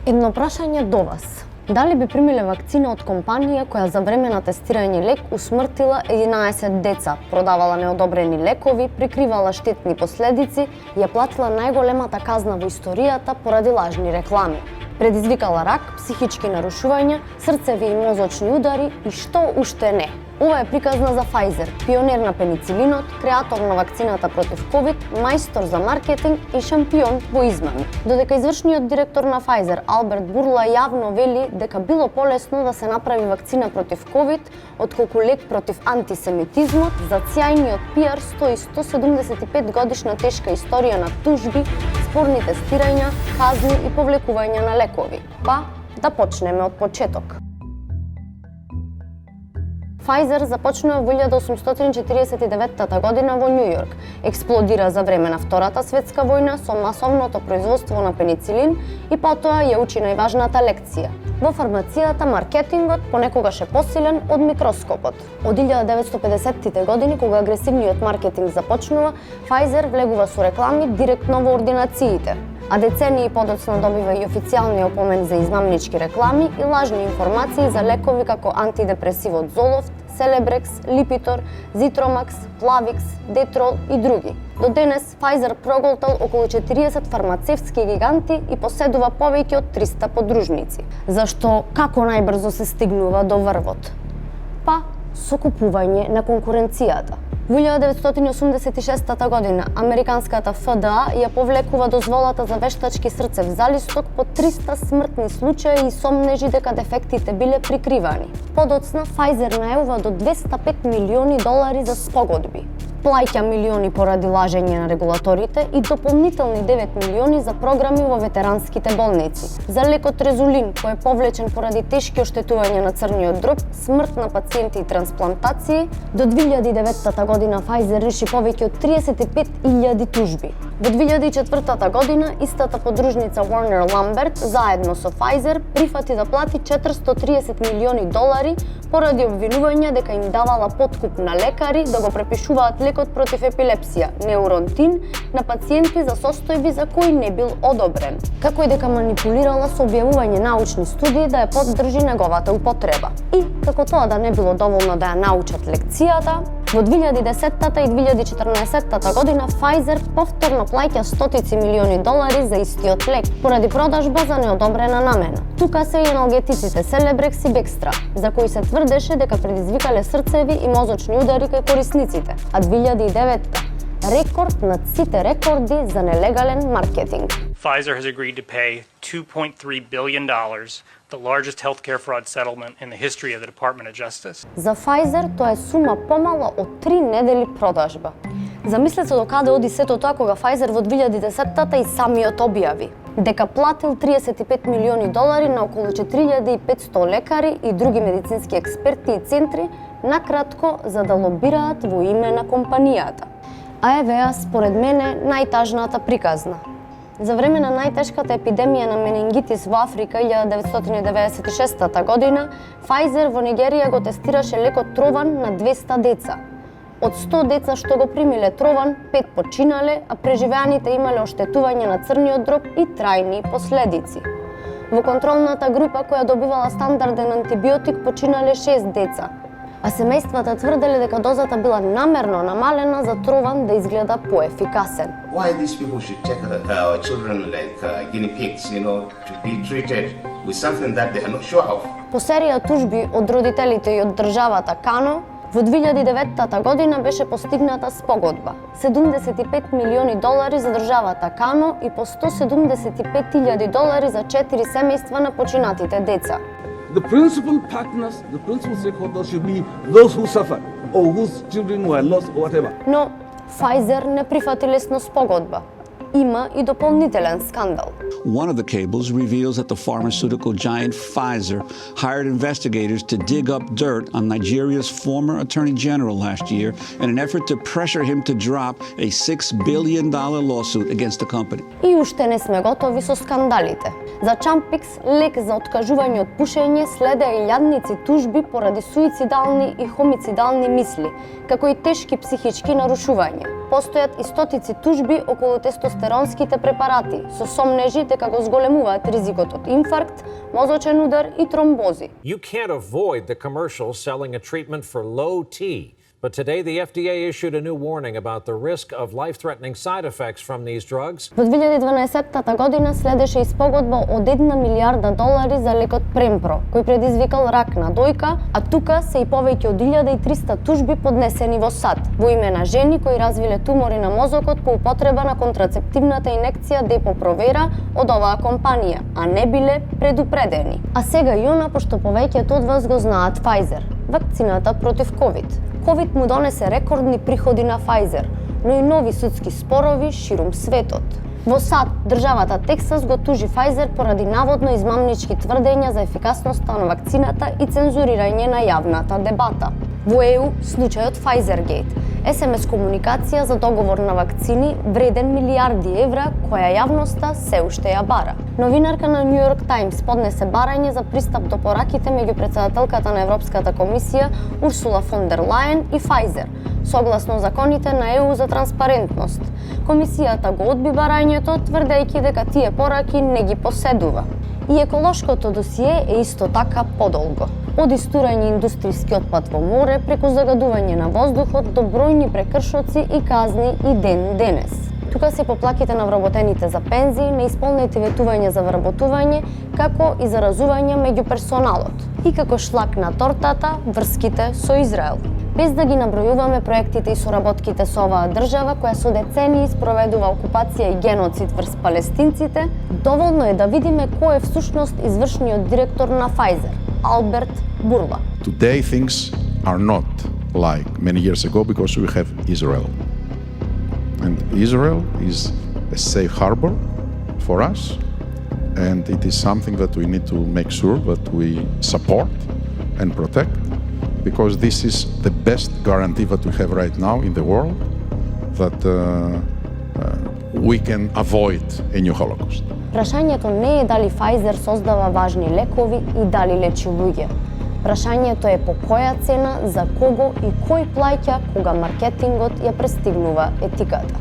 Едно прашање до вас. Дали би примиле вакцина од компанија која за време на тестирање лек усмртила 11 деца, продавала неодобрени лекови, прикривала штетни последици и ја платила најголемата казна во историјата поради лажни реклами? Предизвикала рак, психички нарушувања, срцеви и мозочни удари и што уште не. Ова е приказна за Pfizer, пионер на пеницилинот, креатор на вакцината против COVID, мајстор за маркетинг и шампион во измами. Додека извршниот директор на Pfizer, Алберт Бурла, јавно вели дека било полесно да се направи вакцина против COVID отколку лек против антисемитизмот, за сјајниот пиар стои 175 годишна тешка историја на тужби, спорни тестирања, казни и повлекувања на лекови. Па, да почнеме од почеток. Pfizer започнува во 1849 година во Њу Јорк. Експлодира за време на Втората светска војна со масовното производство на пеницилин и потоа ја учи најважната лекција. Во фармацијата маркетингот понекогаш е посилен од микроскопот. Од 1950-тите години, кога агресивниот маркетинг започнува, Pfizer влегува со реклами директно во ординациите. А децении подоцна добива и официјални опомени за измамнички реклами и лажни информации за лекови како антидепресивот Золофт, Селебрекс, Липитор, Зитромакс, Плавикс, Детрол и други. До денес Pfizer проголтал околу 40 фармацевтски гиганти и поседува повеќе од 300 подружници. Зашто како најбрзо се стигнува до врвот? Па, со купување на конкуренцијата. Во 1986 година американската ФДА ја повлекува дозволата за вештачки срцев залисток по 300 смртни случаи и сомнежи дека дефектите биле прикривани. Подоцна Pfizer најавува до $205 милиони за спогодби. Плаќа милиони поради лажење на регулаторите и дополнителни 9 милиони за програми во ветеранските болници. За лекот Резулин, кој е повлечен поради тешки оштетувања на црниот дроб, смрт на пациенти и трансплантации, до 2009 година Pfizer реши повеќе од 35.000 тужби. Во 2004 година истата подружница Warner Lambert заедно со Pfizer прифати да плати $430 милиони поради обвинување дека им давала подкуп на лекари да го препишуваат лекот против епилепсија, Neurontin, на пациенти за состојби за кои не бил одобрен, како и дека манипулирала со објавување научни студии да ја поддржи неговата употреба. И, како тоа да не било доволно да ја научат лекцијата, во 2010 и 2014 година Pfizer повторно плаќа стотици милиони долари за истиот лек поради продажба за неодобрена намена. Тука се и аналгетиците Селебрекс и Бекстра, за кои се тврдеше дека предизвикале срцеви и мозочни удари кај корисниците, а 2009 рекорд над сите рекорди за нелегален маркетинг. Pfizer has agreed to pay $2.3 billion, the largest healthcare fraud settlement in the history of the Department of Justice. За Pfizer тоа е сума помала од 3 недели продажба. Замислете до каде оди сето тоа кога Pfizer во 2010-та и самиот објави дека платил $35 милиони на околу 4500 лекари и други медицински експерти и центри, накратко за да лобираат во име на компанијата. А евеа, според мене, најтажната приказна. За време на најтешката епидемија на менингитис во Африка 1996 година, Pfizer во Нигерија го тестираше лекот Трован на 200 деца. Од 100 деца што го примиле Трован, 5 починале, а преживеаните имале оштетување на црниот дроб и трајни последици. Во контролната група која добивала стандарден антибиотик починале 6 деца, а семејствата тврделе дека дозата била намерно намалена за Трован да изгледа поефикасен. Why these people should take our children like guinea pigs, to be treated with something that they are not sure of. По серија тужби од родителите и од државата Кано, во 2009 година беше постигната спогодба. $75 милиони за државата Кано и по $175,000 за 4 семејства на починатите деца. The principal partners, the principal stakeholders should be those who suffer or whose children were lost or whatever. Но Pfizer не прифати лесно спогодба. Има и дополнителен скандал. One of the cables reveals that the pharmaceutical giant Pfizer hired investigators to dig up dirt on Nigeria's former attorney general last year in an effort to pressure him to drop a $6 billion lawsuit against the company. И уште не сме готови со скандалите. За Champix, лек за откажување од пушење, следеа илјадници тужби поради суицидални и хомицидални мисли, како и тешки психички нарушувања. постојат и стотици тужби околу тестостеронските препарати, со сомнежи дека го зголемуваат ризикот од инфаркт, мозочен удар и тромбози. You can't avoid the commercials selling a treatment for low T. But today, the FDA issued a new warning about the risk of life-threatening side effects from these drugs. Во 2012 година следеше испогодба од $1 милиарда за лекот Премпро, кој предизвикал рак на дојка, а тука се и повеќе од 1300 тужби поднесени во САД во име на жени кои развиле тумори на мозокот по употреба на контрацептивната инекција Депо-Провера од оваа компанија, а не биле предупредени. А сега и она, пошто повеќето од вас го знаат Pfizer, вакцината против COVID. COVID му донесе рекордни приходи на Pfizer, но и нови судски спорови ширум светот. Во САД, државата Тексас го тужи Pfizer поради наводно измамнички тврдења за ефикасноста на вакцината и цензурирање на јавната дебата. Во ЕУ, случајот Pfizergate, SMS комуникација за договор на вакцини вреден милиарди евра, која јавноста се уште ја бара. Новинарка на New York Times поднесе барање за пристап до пораките меѓу претседателката на Европската комисија Урсула фон дер Лајен и Pfizer, согласно законите на ЕУ за транспарентност. Комисијата го одби барањето, тврдејќи дека тие пораки не ги поседува. И еколошкото досие е исто така подолго. Од истурање индустријски отпад во море, преку загадување на воздухот, до бројни прекршоци и казни и ден денес. Тука се поплаките на вработените за пензии, неисполнети ветување за вработување, како и заразување меѓу персоналот. И како шлак на тортата, врските со Израел. Без да ги набројуваме проектите и соработките со оваа држава, која со децении спроведува окупација и геноцид врз палестинците, доволно е да видиме кој е всушност извршниот директор на Pfizer, Алберт Бурла. Today things are not like many years ago because we have Israel. And Israel is a safe harbor for us, and it is something that we need to make sure that we support and protect, because this is the best guarantee that we have right now in the world that we can avoid a new Holocaust. Прашањето не е дали Pfizer создава важни лекови и дали лечи луѓе. Прашањето е по која цена, за кого и кој плаќа кога маркетингот ја престигнува етиката.